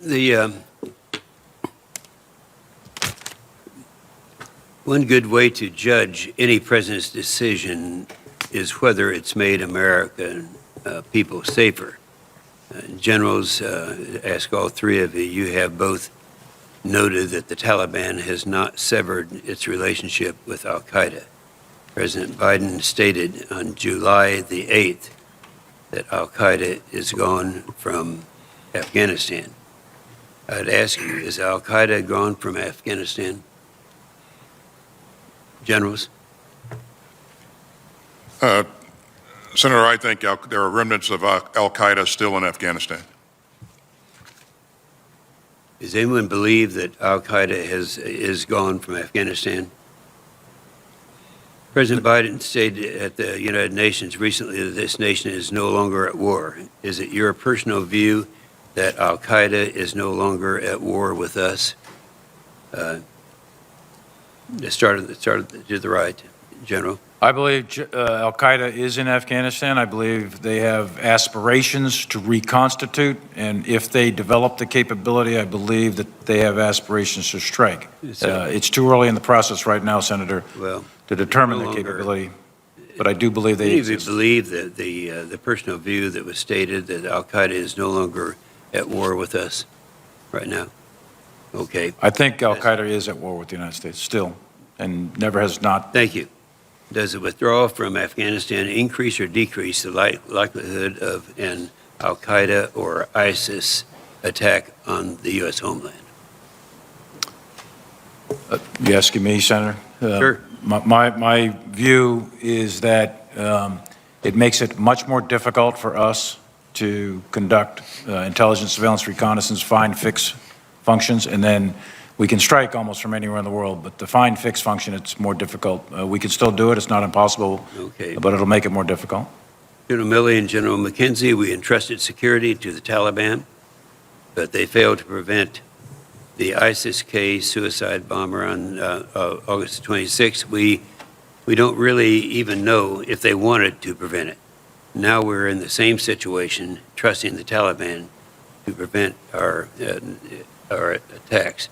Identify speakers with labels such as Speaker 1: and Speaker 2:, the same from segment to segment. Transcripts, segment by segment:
Speaker 1: The one good way to judge any president's decision is whether it's made American people safer. Generals, ask all three of you, you have both noted that the Taliban has not severed its relationship with al-Qaeda. President Biden stated on July the 8th that al-Qaeda is gone from Afghanistan. I'd ask you, is al-Qaeda gone from Afghanistan? Generals?
Speaker 2: Senator, I think there are remnants of al-Qaeda still in Afghanistan.
Speaker 1: Does anyone believe that al-Qaeda is gone from Afghanistan? President Biden stated at the United Nations recently that this nation is no longer at war. Is it your personal view that al-Qaeda is no longer at war with us? Started to the right, General.
Speaker 3: I believe al-Qaeda is in Afghanistan. I believe they have aspirations to reconstitute, and if they develop the capability, I believe that they have aspirations to strike. It's too early in the process right now, Senator, to determine the capability, but I do believe they exist.
Speaker 1: Do you believe that the personal view that was stated that al-Qaeda is no longer at war with us right now? Okay.
Speaker 3: I think al-Qaeda is at war with the United States still, and never has not.
Speaker 1: Thank you. Does the withdrawal from Afghanistan increase or decrease the likelihood of an al-Qaeda or ISIS attack on the U.S. homeland?
Speaker 3: You asking me, Senator?
Speaker 1: Sure.
Speaker 3: My view is that it makes it much more difficult for us to conduct intelligence, surveillance, reconnaissance, find, fix functions, and then we can strike almost from anywhere in the world, but the find, fix function, it's more difficult. We can still do it. It's not impossible, but it'll make it more difficult.
Speaker 1: General Milley and General McKenzie, we entrusted security to the Taliban, but they failed to prevent the ISIS-K suicide bomber on August 26th. We don't really even know if they wanted to prevent it. Now we're in the same situation, trusting the Taliban to prevent our attacks.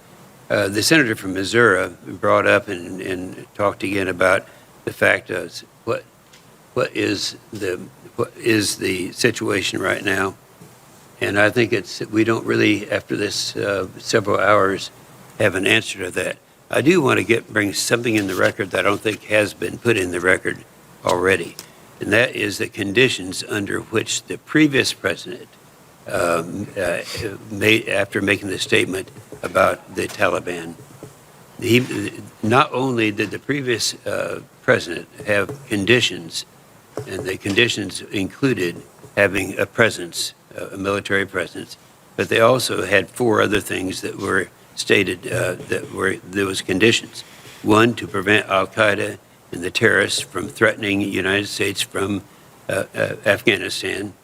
Speaker 1: The senator from Missouri brought up and talked again about the fact of what is the situation right now, and I think we don't really, after this several hours, have an answer to that. I do want to bring something in the record that I don't think has been put in the record already, and that is the conditions under which the previous president made after making the statement about the Taliban. Not only did the previous president have conditions, and the conditions included having a presence, a military presence, but they also had four other things that were stated there was conditions. One, to prevent al-Qaeda and the terrorists from threatening the United States from Afghanistan.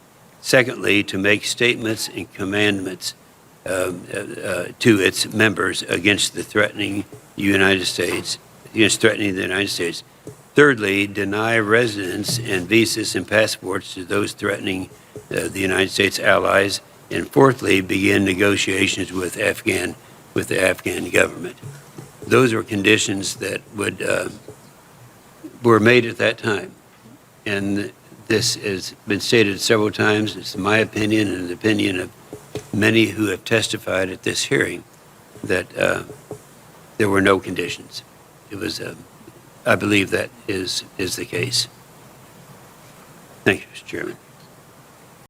Speaker 1: Secondly, to make statements and commandments to its members against the threatening United States, against threatening the United States. Thirdly, deny residence and visas and passports to those threatening the United States allies. And fourthly, begin negotiations with the Afghan government. Those were conditions that were made at that time. And this has been stated several times. It's my opinion and the opinion of many who have testified at this hearing that there were no conditions. It was, I believe that is the case. Thank you, Mr. Chairman.